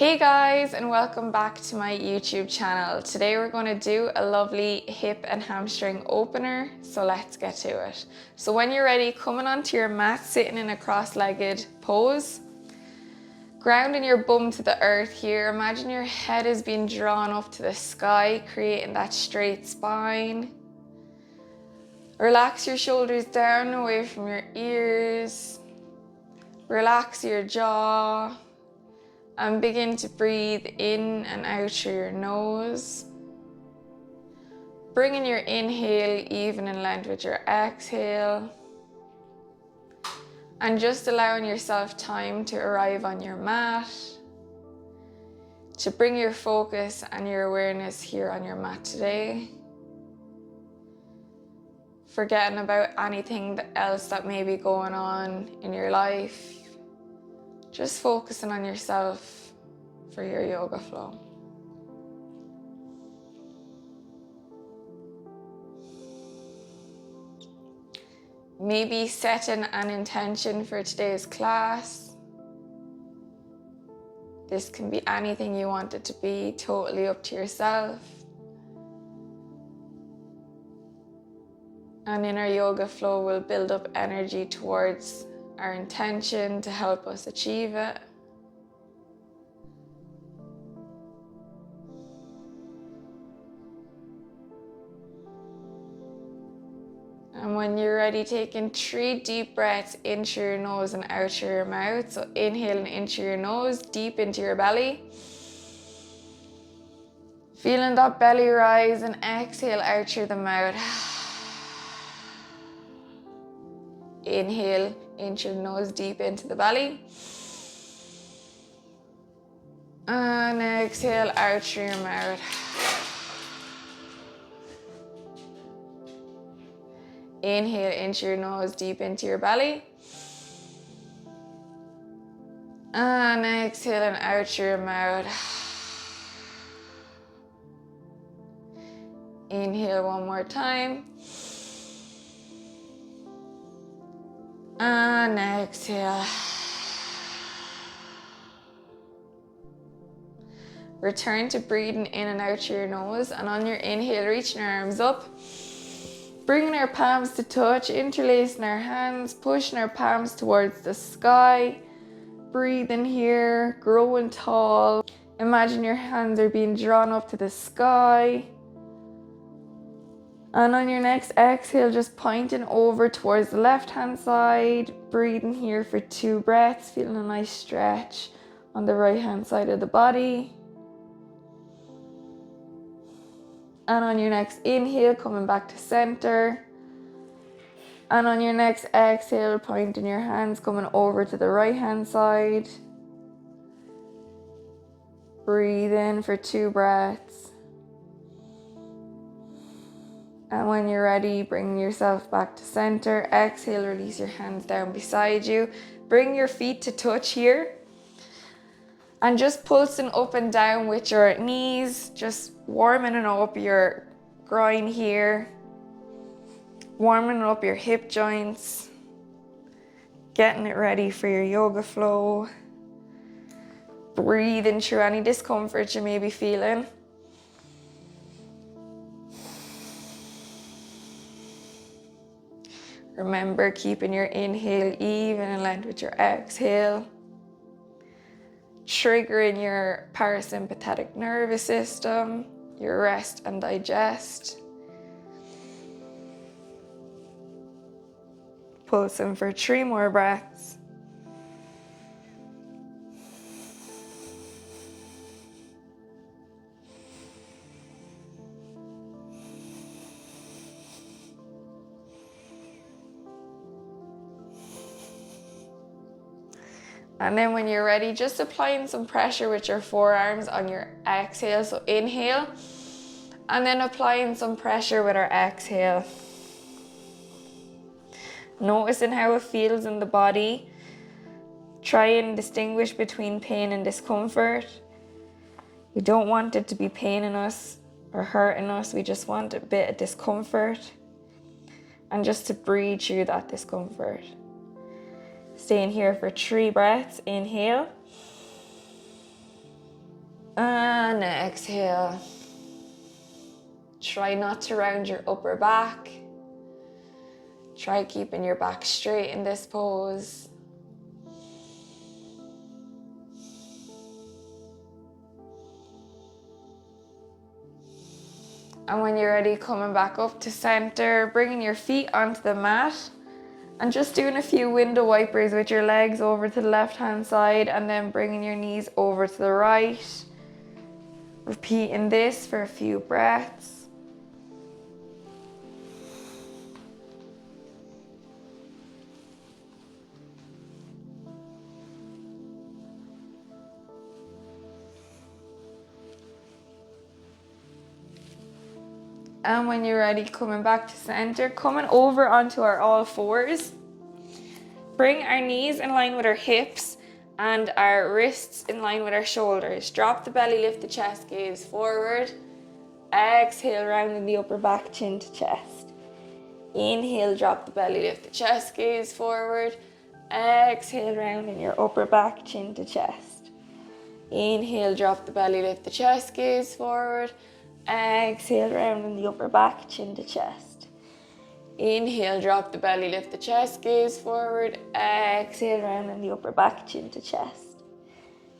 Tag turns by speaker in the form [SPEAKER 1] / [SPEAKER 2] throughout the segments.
[SPEAKER 1] Hey guys, and welcome back to my YouTube channel. Today we're going to do a lovely hip and hamstring opener, so let's get to it. So when you're ready, coming onto your mat, sitting in a cross-legged pose, grounding your bum to the earth here. Imagine your head is being drawn up to the sky, creating that straight spine. Relax your shoulders down away from your ears. Relax your jaw. And begin to breathe in and out through your nose. Bringing your inhale even in length with your exhale. And just allowing yourself time to arrive on your mat. To bring your focus and your awareness here on your mat today. Forgetting about anything else that may be going on in your life. Just focusing on yourself for your yoga flow. Maybe setting an intention for today's class. This can be anything you want it to be, totally up to yourself. And in our yoga flow, we'll build up energy towards our intention to help us achieve it. And when you're ready, taking 3 deep breaths in through your nose and out through your mouth. So inhaling in through your nose, deep into your belly. Feeling that belly rise, and exhale out through the mouth. Inhale in through the nose, deep into the belly. And exhale out through your mouth. Inhale into your nose, deep into your belly. And exhaling out through your mouth. Inhale one more time. And exhale. Return to breathing in and out through your nose. And on your inhale, reaching our arms up. Bringing our palms to touch, interlacing our hands, pushing our palms towards the sky. Breathing here, growing tall. Imagine your hands are being drawn up to the sky. And on your next exhale, just pointing over towards the left-hand side. Breathing here for 2 breaths, feeling a nice stretch on the right-hand side of the body. And on your next inhale, coming back to center. And on your next exhale, pointing your hands, coming over to the right-hand side. Breathe in for 2 breaths. And when you're ready, bring yourself back to center. Exhale, release your hands down beside you. Bring your feet to touch here. And just pulsing up and down with your knees, just warming up your groin here, warming up your hip joints, getting it ready for your yoga flow. Breathing through any discomfort you may be feeling. Remember, keeping your inhale even and length with your exhale. Triggering your parasympathetic nervous system, your rest and digest. Pulsing for 3 more breaths. And then when you're ready, just applying some pressure with your forearms on your exhale. So inhale, and then applying some pressure with our exhale. Noticing how it feels in the body. Try and distinguish between pain and discomfort. We don't want it to be paining us or hurting us. We just want a bit of discomfort. And just to breathe through that discomfort. Staying here for 3 breaths. Inhale. And exhale. Try not to round your upper back. Try keeping your back straight in this pose. And when you're ready, coming back up to center, bringing your feet onto the mat and just doing a few window wipers with your legs over to the left-hand side and then bringing your knees over to the right. Repeating this for a few breaths. And when you're ready, coming back to center, coming over onto our all fours. Bring our knees in line with our hips and our wrists in line with our shoulders. Drop the belly, lift the chest, gaze forward. Exhale, rounding the upper back, chin to chest. Inhale, drop the belly, lift the chest, gaze forward. Exhale, rounding your upper back, chin to chest. Inhale, drop the belly, lift the chest, gaze forward. Exhale, rounding the upper back, chin to chest. Inhale, drop the belly, lift the chest, gaze forward. Exhale, rounding the upper back, chin to chest.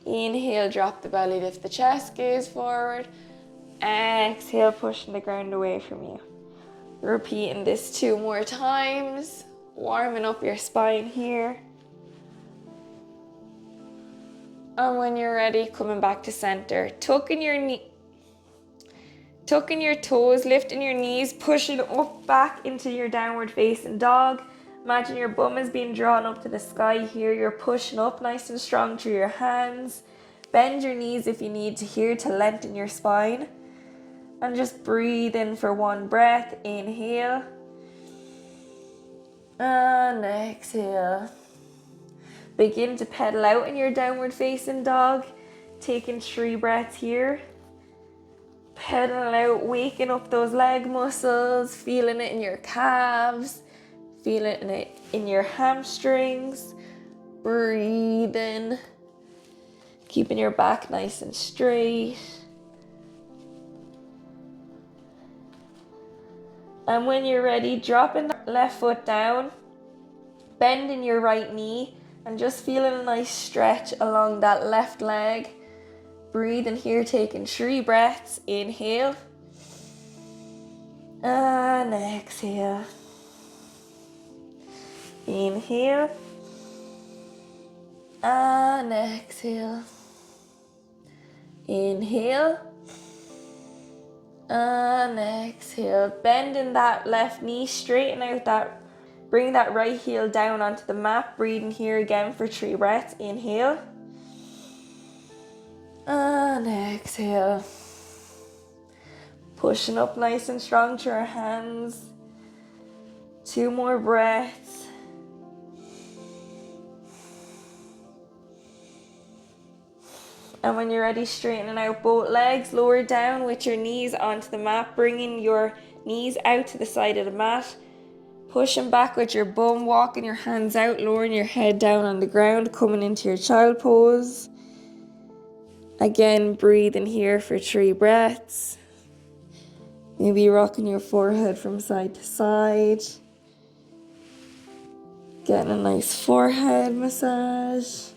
[SPEAKER 1] Inhale, drop the belly, lift the chest, gaze forward. Exhale, pushing the ground away from you. Repeating this 2 more times. Warming up your spine here. And when you're ready, coming back to center. Tucking your toes, lifting your knees, pushing up back into your downward facing dog. Imagine your bum is being drawn up to the sky here. You're pushing up nice and strong through your hands. Bend your knees if you need to here to lengthen your spine. And just breathe in for 1 breath. Inhale. And exhale. Begin to pedal out in your downward facing dog. Taking 3 breaths here. Pedaling out, waking up those leg muscles, feeling it in your calves, feeling it in your hamstrings. Breathing, keeping your back nice and straight. And when you're ready, dropping the left foot down, bending your right knee, and just feeling a nice stretch along that left leg. Breathing here, taking 3 breaths. Inhale. And exhale. Inhale. And exhale. Inhale. And exhale. Bending that left knee, straighten out that, bring that right heel down onto the mat. Breathing here again for 3 breaths. Inhale. And exhale. Pushing up nice and strong to our hands. 2 more breaths. And when you're ready, straightening out both legs, lower down with your knees onto the mat, bringing your knees out to the side of the mat. Pushing back with your bum, walking your hands out, lowering your head down on the ground, coming into your child pose. Again, breathing here for 3 breaths. Maybe rocking your forehead from side to side. Getting a nice forehead massage.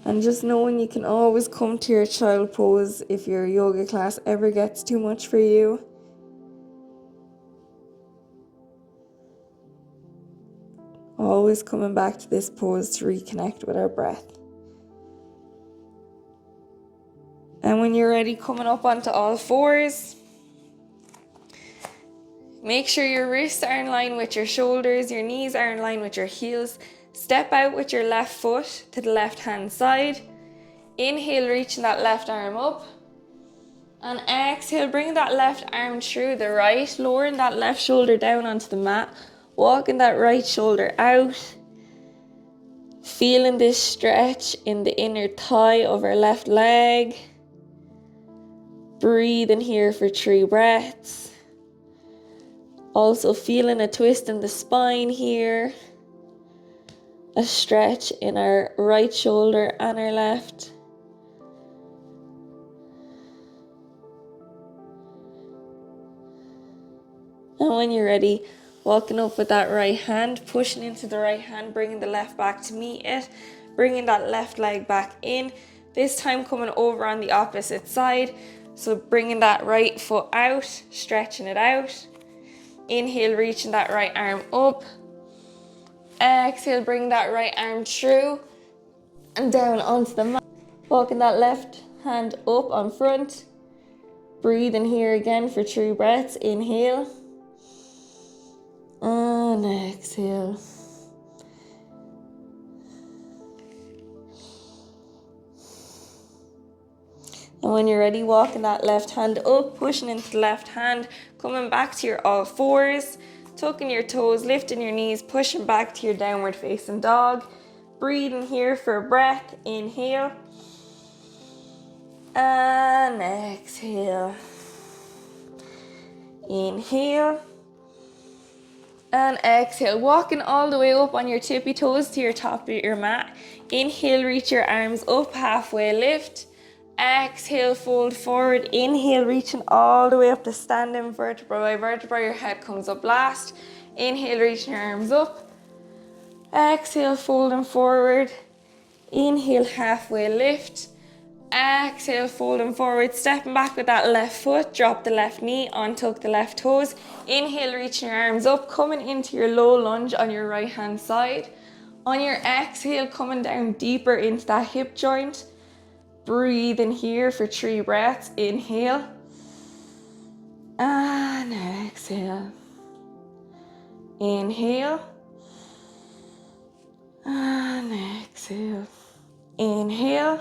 [SPEAKER 1] And just knowing you can always come to your child pose if your yoga class ever gets too much for you. Always coming back to this pose to reconnect with our breath. And when you're ready, coming up onto all fours. Make sure your wrists are in line with your shoulders, your knees are in line with your heels. Step out with your left foot to the left hand side. Inhale, reaching that left arm up. And exhale, bring that left arm through the right, lowering that left shoulder down onto the mat. Walking that right shoulder out. Feeling this stretch in the inner thigh of our left leg. Breathing here for 3 breaths. Also feeling a twist in the spine here. a stretch in our right shoulder and our left. And when you're ready, walking up with that right hand, pushing into the right hand, bringing the left back to meet it, bringing that left leg back in, this time coming over on the opposite side. So bringing that right foot out, stretching it out. Inhale, reaching that right arm up. Exhale, bring that right arm through and down onto the mat. Walking that left hand up on front. Breathing here again for 3 breaths. Inhale. And exhale. And when you're ready, walking that left hand up, pushing into the left hand, coming back to your all fours, tucking your toes, lifting your knees, pushing back to your downward facing dog. Breathing here for a breath. Inhale. And exhale. Inhale. And exhale, walking all the way up on your tippy toes to your top of your mat. Inhale, reach your arms up, halfway lift. Exhale, fold forward. Inhale, reaching all the way up to standing vertebra by vertebra. Your head comes up last. Inhale, reaching your arms up. Exhale, folding forward. Inhale, halfway lift. Exhale, folding forward, stepping back with that left foot, drop the left knee, untuck the left toes. Inhale, reaching your arms up, coming into your low lunge on your right hand side. On your exhale, coming down deeper into that hip joint. Breathe in here for 3 breaths. Inhale. And exhale. Inhale. And exhale. Inhale.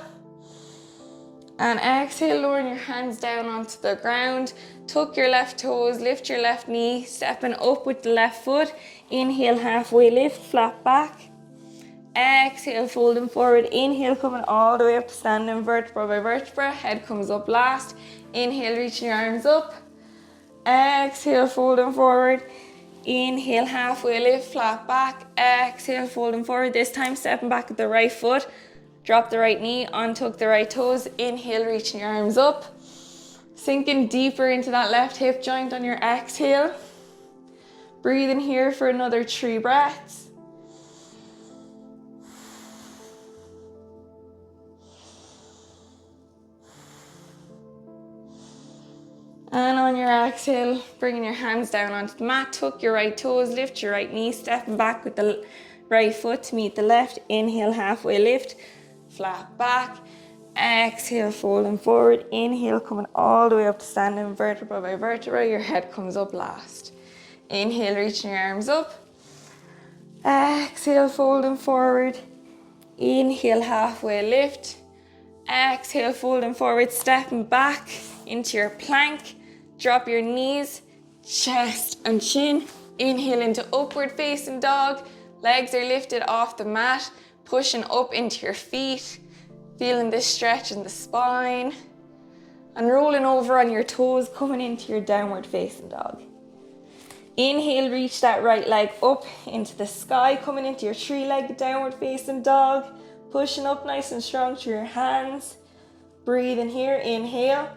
[SPEAKER 1] And exhale, lowering your hands down onto the ground. Tuck your left toes, lift your left knee, stepping up with the left foot. Inhale, halfway lift, flat back. Exhale, folding forward. Inhale, coming all the way up to standing vertebra by vertebra. Head comes up last. Inhale, reaching your arms up. Exhale, folding forward. Inhale, halfway lift, flat back. Exhale, folding forward. This time, stepping back with the right foot. Drop the right knee, untuck the right toes. Inhale, reaching your arms up. Sinking deeper into that left hip joint on your exhale. Breathe in here for another 3 breaths. And on your exhale, bringing your hands down onto the mat, tuck your right toes, lift your right knee, stepping back with the right foot to meet the left. Inhale, halfway lift, flat back. Exhale, folding forward. Inhale, coming all the way up to standing vertebra by vertebra. Your head comes up last. Inhale, reaching your arms up. Exhale, folding forward. Inhale, halfway lift. Exhale, folding forward, stepping back into your plank. Drop your knees, chest and chin. Inhale into upward facing dog. Legs are lifted off the mat, pushing up into your feet. Feeling this stretch in the spine. And rolling over on your toes, coming into your downward facing dog. Inhale, reach that right leg up into the sky, coming into your 3-legged downward facing dog. Pushing up nice and strong through your hands. Breathe in here, inhale.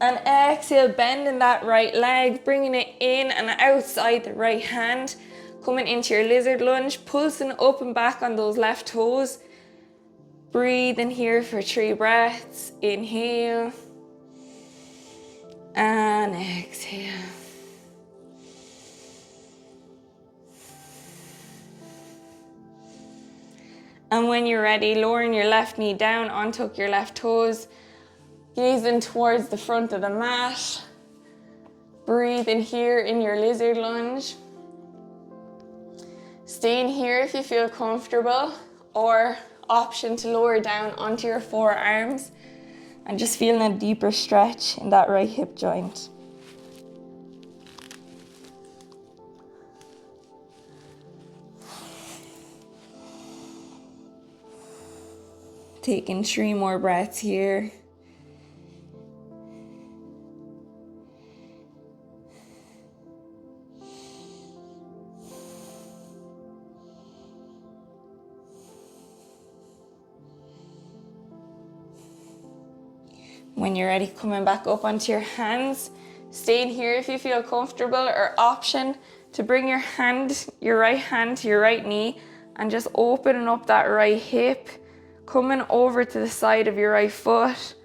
[SPEAKER 1] And exhale, bending that right leg, bringing it in and outside the right hand. Coming into your lizard lunge, pulsing up and back on those left toes. Breathe in here for 3 breaths. Inhale. And exhale. And when you're ready, lowering your left knee down, untuck your left toes. Gazing towards the front of the mat. Breathe in here in your lizard lunge. Stay in here if you feel comfortable, or option to lower down onto your forearms and just feeling a deeper stretch in that right hip joint. Taking 3 more breaths here. When you're ready, coming back up onto your hands. Staying here if you feel comfortable, or option to bring your right hand to your right knee and just opening up that right hip, coming over to the side of your right foot,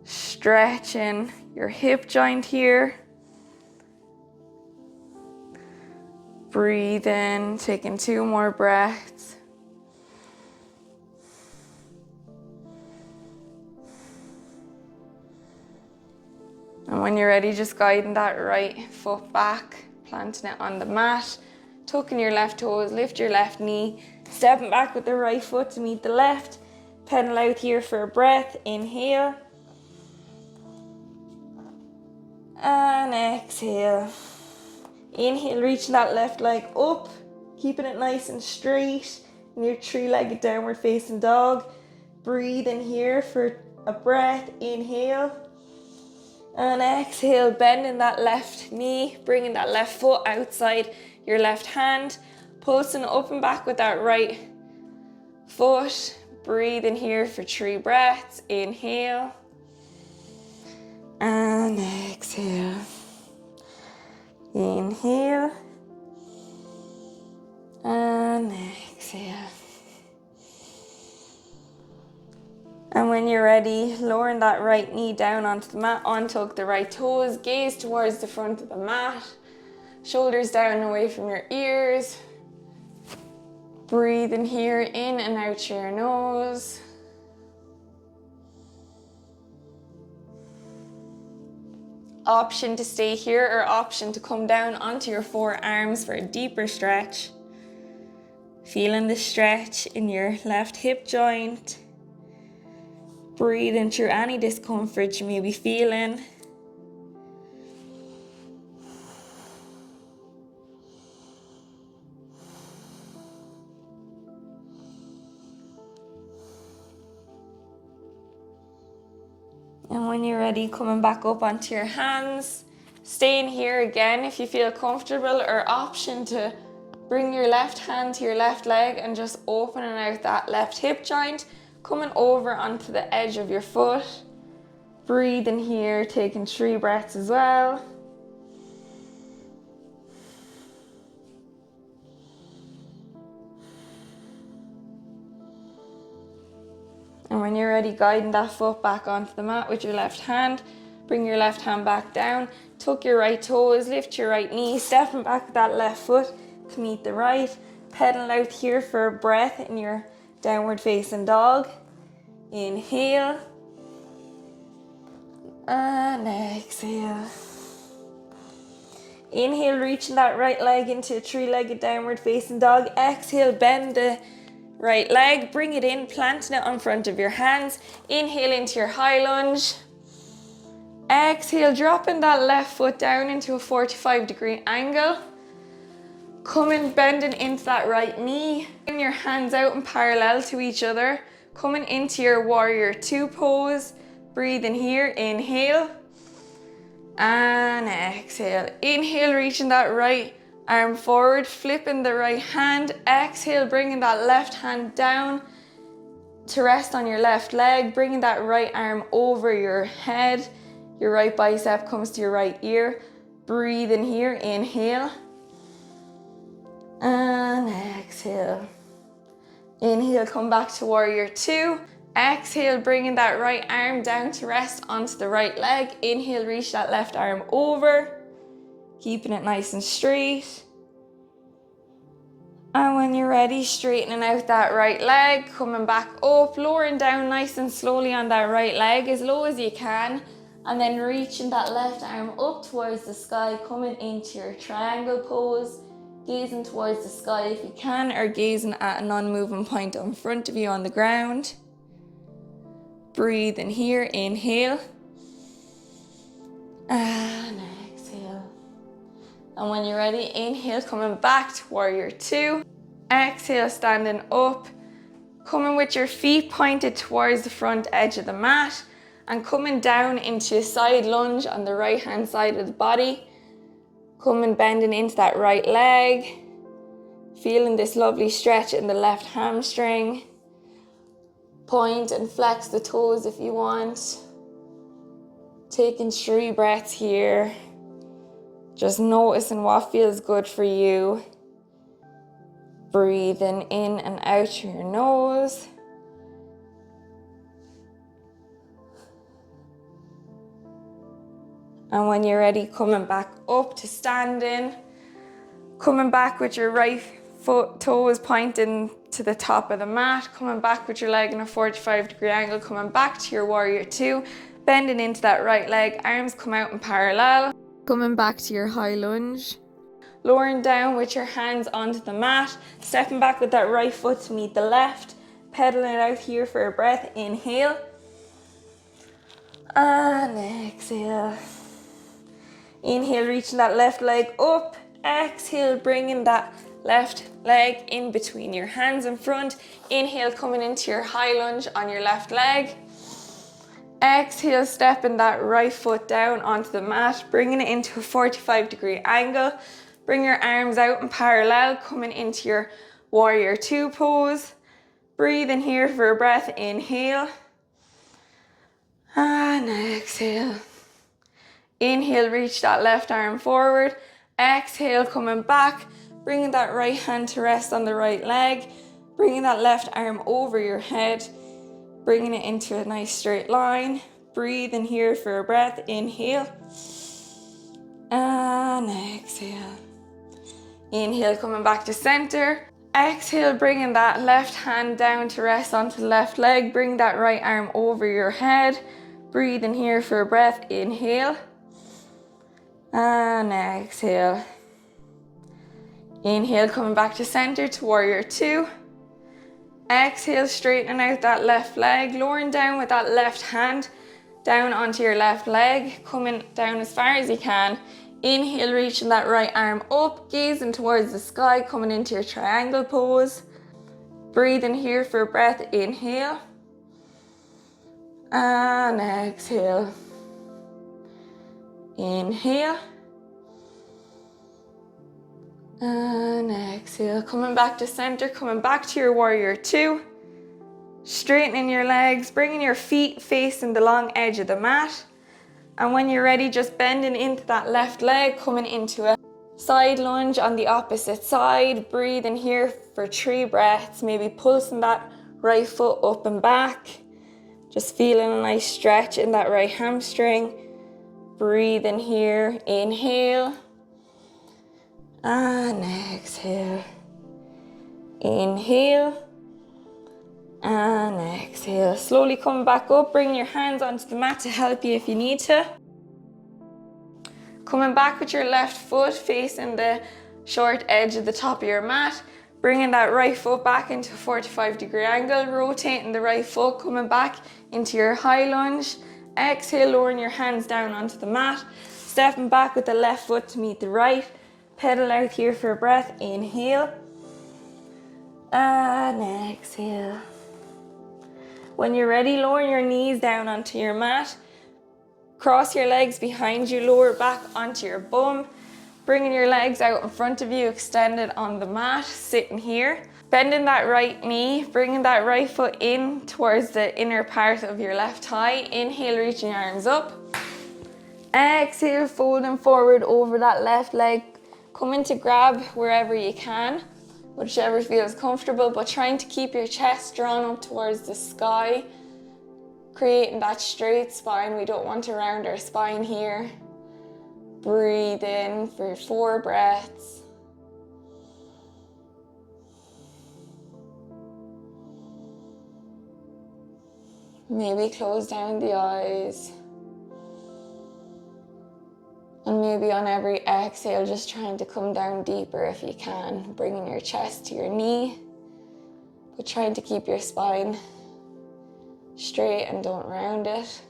[SPEAKER 1] stretching your hip joint here. Breathe in, taking 2 more breaths. And when you're ready, just guiding that right foot back, planting it on the mat, tucking your left toes, lift your left knee, stepping back with the right foot to meet the left. Pedal out here for a breath, inhale. And exhale. Inhale, reaching that left leg up, keeping it nice and straight in your 3-legged downward facing dog. Breathe in here for a breath, inhale. And exhale, bending that left knee, bringing that left foot outside your left hand, pulsing up and back with that right foot. Breathe in here for 3 breaths, inhale. And exhale. Inhale. And exhale. And when you're ready, lowering that right knee down onto the mat, untuck the right toes, gaze towards the front of the mat, shoulders down away from your ears. Breathe in here, in and out through your nose. Option to stay here, or option to come down onto your forearms for a deeper stretch. Feeling the stretch in your left hip joint. Breathing through any discomfort you may be feeling. And when you're ready, coming back up onto your hands. Staying here again if you feel comfortable, or option to bring your left hand to your left leg and just opening out that left hip joint, coming over onto the edge of your foot. Breathe in here, taking 3 breaths as well. And when you're ready, guiding that foot back onto the mat with your left hand. Bring your left hand back down, tuck your right toes, lift your right knee, stepping back with that left foot to meet the right. Pedal out here for a breath in your downward facing dog. Inhale. And exhale. Inhale, reaching that right leg into a 3-legged downward facing dog. Exhale, bend the right leg, bring it in, planting it on front of your hands. Inhale into your high lunge. Exhale, dropping that left foot down into a 45-degree angle. Coming, bending into that right knee. Bring your hands out and parallel to each other. Coming into your warrior 2 pose. Breathe in here, inhale. And exhale. Inhale, reaching that right arm forward, flipping the right hand. Exhale, bringing that left hand down to rest on your left leg. Bringing that right arm over your head. Your right bicep comes to your right ear. Breathe in here, inhale. And exhale. Inhale, come back to warrior 2. Exhale, bringing that right arm down to rest onto the right leg. Inhale, reach that left arm over. Keeping it nice and straight. And when you're ready, straightening out that right leg, coming back up, lowering down nice and slowly on that right leg, as low as you can. And then reaching that left arm up towards the sky, coming into your triangle pose. Gazing towards the sky if you can, or gazing at a non-moving point in front of you on the ground. Breathe in here, inhale. And exhale. And when you're ready, inhale, coming back to warrior 2. Exhale, standing up. Coming with your feet pointed towards the front edge of the mat. And coming down into a side lunge on the right hand side of the body. Coming, bending into that right leg. Feeling this lovely stretch in the left hamstring. Point and flex the toes if you want. Taking 3 breaths here. Just noticing what feels good for you. Breathing in and out through your nose. And when you're ready, coming back up to standing. Coming back with your right foot, toes pointing to the top of the mat. Coming back with your leg in a 45-degree angle. Coming back to your warrior 2. Bending into that right leg. Arms come out in parallel. Coming back to your high lunge. Lowering down with your hands onto the mat. Stepping back with that right foot to meet the left. Pedaling it out here for a breath. Inhale. And exhale. Inhale, reaching that left leg up. Exhale, bringing that left leg in between your hands in front. Inhale, coming into your high lunge on your left leg. Exhale, stepping that right foot down onto the mat, bringing it into a 45-degree angle. Bring your arms out in parallel, coming into your warrior 2 pose. Breathe in here for a breath. Inhale. And exhale. Inhale, reach that left arm forward. Exhale, coming back, bringing that right hand to rest on the right leg. Bringing that left arm over your head. Bringing it into a nice straight line. Breathe in here for a breath. Inhale. And exhale. Inhale, coming back to center. Exhale, bringing that left hand down to rest onto the left leg. Bring that right arm over your head. Breathe in here for a breath. Inhale. And exhale. Inhale, coming back to center to warrior 2. Exhale, straightening out that left leg, lowering down with that left hand down onto your left leg, coming down as far as you can. Inhale, reaching that right arm up, gazing towards the sky, coming into your triangle pose. Breathe in here for a breath. Inhale. And exhale. Inhale. And exhale. Coming back to center, coming back to your warrior 2. Straightening your legs, bringing your feet facing the long edge of the mat. And when you're ready, just bending into that left leg, coming into a side lunge on the opposite side. Breathe in here for 3 breaths, maybe pulsing that right foot up and back. Just feeling a nice stretch in that right hamstring. Breathe in here, inhale. And exhale. Inhale. And exhale. Slowly coming back up, bring your hands onto the mat to help you if you need to. Coming back with your left foot facing the short edge of the top of your mat. Bringing that right foot back into a 45-degree angle. Rotating the right foot, coming back into your high lunge. Exhale, lowering your hands down onto the mat. Stepping back with the left foot to meet the right. Pedal out here for a breath. Inhale. And exhale. When you're ready, lower your knees down onto your mat. Cross your legs behind you, lower back onto your bum. Bringing your legs out in front of you, extended on the mat, sitting here. Bending that right knee, bringing that right foot in towards the inner part of your left thigh. Inhale, reaching your arms up. Exhale, folding forward over that left leg. Coming to grab wherever you can, whichever feels comfortable, but trying to keep your chest drawn up towards the sky, creating that straight spine. We don't want to round our spine here. Breathe in for 4 breaths. Maybe close down the eyes. And maybe on every exhale, just trying to come down deeper if you can, bringing your chest to your knee, but trying to keep your spine straight and don't round it.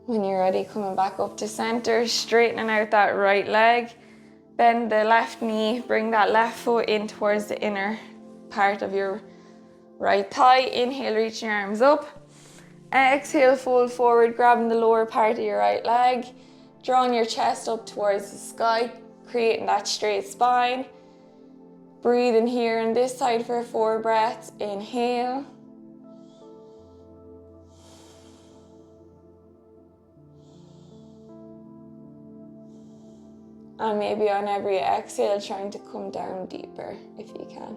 [SPEAKER 1] When you're ready, coming back up to center, straightening out that right leg, bend the left knee, bring that left foot in towards the inner part of your right thigh. Inhale, reaching your arms up. Exhale, fold forward, grabbing the lower part of your right leg, drawing your chest up towards the sky, creating that straight spine. Breathe in here on this side for 4 breaths. Inhale. And maybe on every exhale, trying to come down deeper if you can.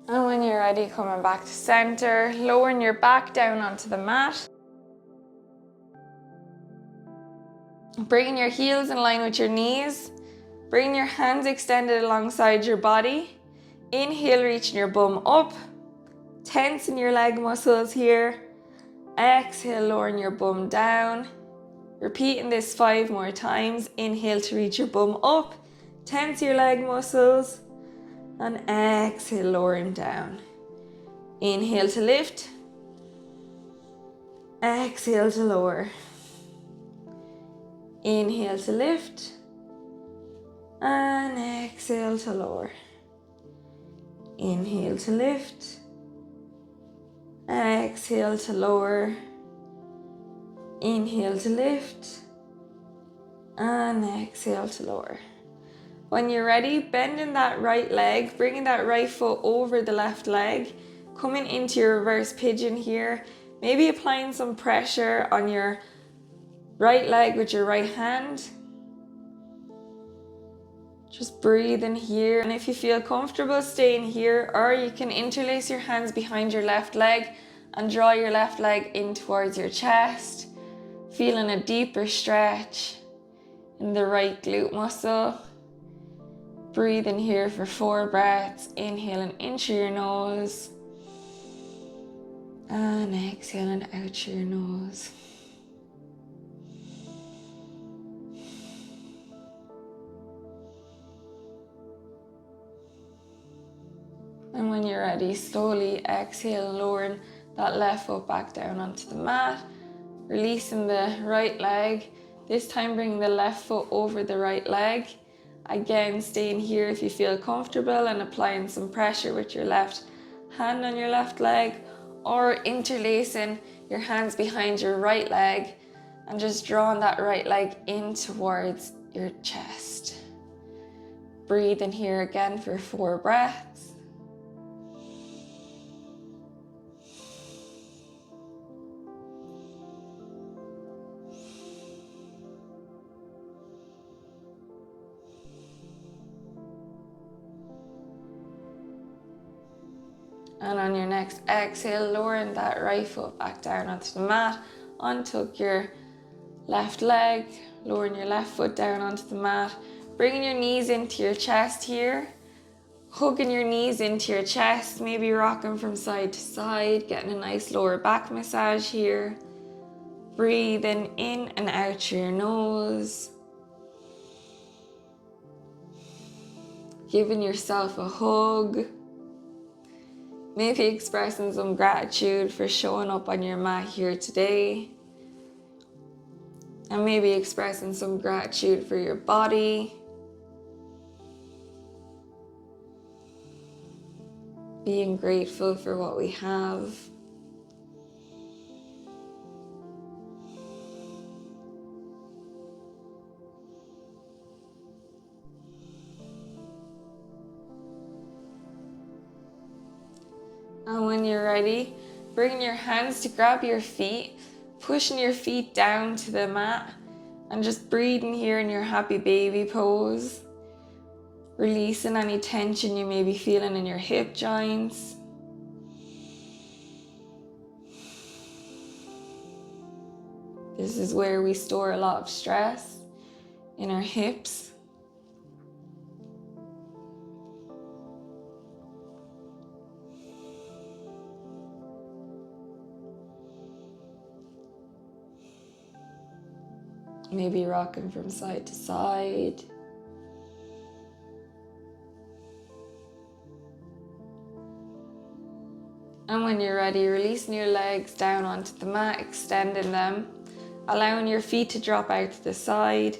[SPEAKER 1] And when you're ready, coming back to center, lowering your back down onto the mat. Bringing your heels in line with your knees. Bring your hands extended alongside your body. Inhale, reaching your bum up. Tensing your leg muscles here. Exhale, lowering your bum down. Repeating this 5 more times. Inhale to reach your bum up. Tense your leg muscles. And exhale, lowering down. Inhale to lift. Exhale to lower. Inhale to lift. And exhale to lower. Inhale to lift. Exhale to lower. Inhale to lift. And exhale to lower. When you're ready, bending that right leg, bringing that right foot over the left leg, coming into your reverse pigeon here, maybe applying some pressure on your right leg with your right hand. Just breathe in here, and if you feel comfortable staying here, or you can interlace your hands behind your left leg and draw your left leg in towards your chest, feeling a deeper stretch in the right glute muscle. Breathe in here for 4 breaths, inhaling in through your nose and exhaling out through your nose. And when you're ready, slowly exhale, lowering that left foot back down onto the mat, releasing the right leg. This time bring the left foot over the right leg. Again, staying here if you feel comfortable and applying some pressure with your left hand on your left leg, or interlacing your hands behind your right leg and just drawing that right leg in towards your chest. Breathe in here again for 4 breaths. And on your next exhale, lowering that right foot back down onto the mat, untuck your left leg, lowering your left foot down onto the mat, bringing your knees into your chest here, hugging your knees into your chest, maybe rocking from side to side, getting a nice lower back massage here. Breathing in and out through your nose. Giving yourself a hug. Maybe expressing some gratitude for showing up on your mat here today. And maybe expressing some gratitude for your body. Being grateful for what we have. And when you're ready, bringing your hands to grab your feet, pushing your feet down to the mat, and just breathing here in your happy baby pose. Releasing any tension you may be feeling in your hip joints. This is where we store a lot of stress, in our hips. Maybe rocking from side to side. And when you're ready, releasing your legs down onto the mat, extending them, allowing your feet to drop out to the side.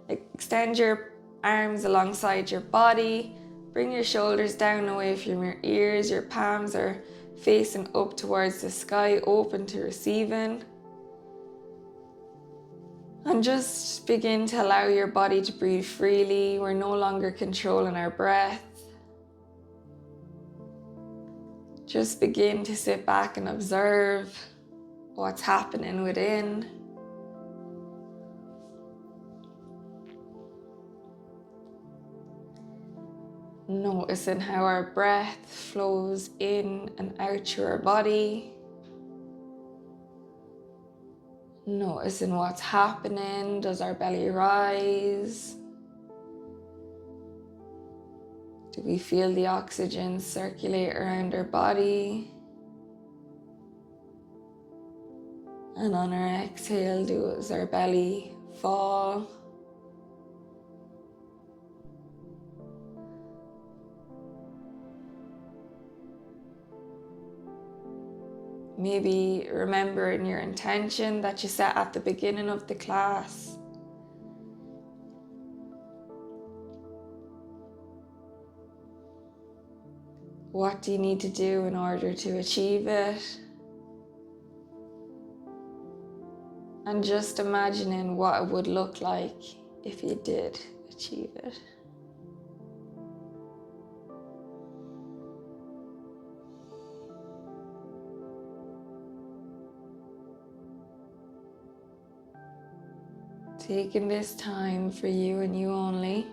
[SPEAKER 1] Extend your arms alongside your body. Bring your shoulders down away from your ears. Your palms are facing up towards the sky, open to receiving. And just begin to allow your body to breathe freely. We're no longer controlling our breath. Just begin to sit back and observe what's happening within. Noticing how our breath flows in and out through our body. Noticing what's happening. Does our belly rise? Do we feel the oxygen circulate around our body? And on our exhale, does our belly fall? Maybe remembering your intention that you set at the beginning of the class. What do you need to do in order to achieve it? And just imagining what it would look like if you did achieve it. Taking this time for you and you only.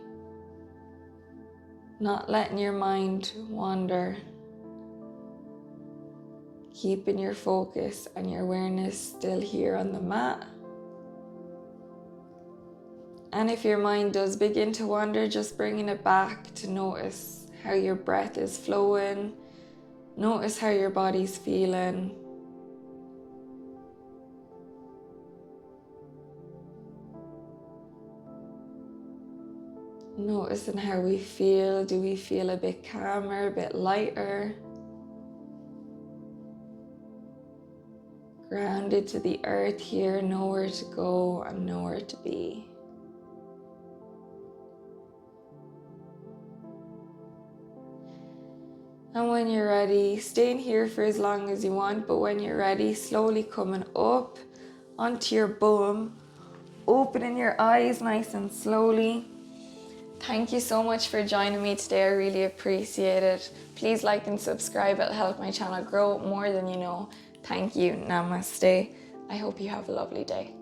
[SPEAKER 1] Not letting your mind wander. Keeping your focus and your awareness still here on the mat. And if your mind does begin to wander, just bringing it back to notice how your breath is flowing. Notice how your body's feeling. Noticing how we feel. Do we feel a bit calmer, a bit lighter? Grounded to the earth here, nowhere to go and nowhere to be. And when you're ready, staying here for as long as you want, but when you're ready, slowly coming up onto your bum, opening your eyes nice and slowly. Thank you so much for joining me today. I really appreciate it. Please like and subscribe. It'll help my channel grow more than you know. Thank you. Namaste. I hope you have a lovely day.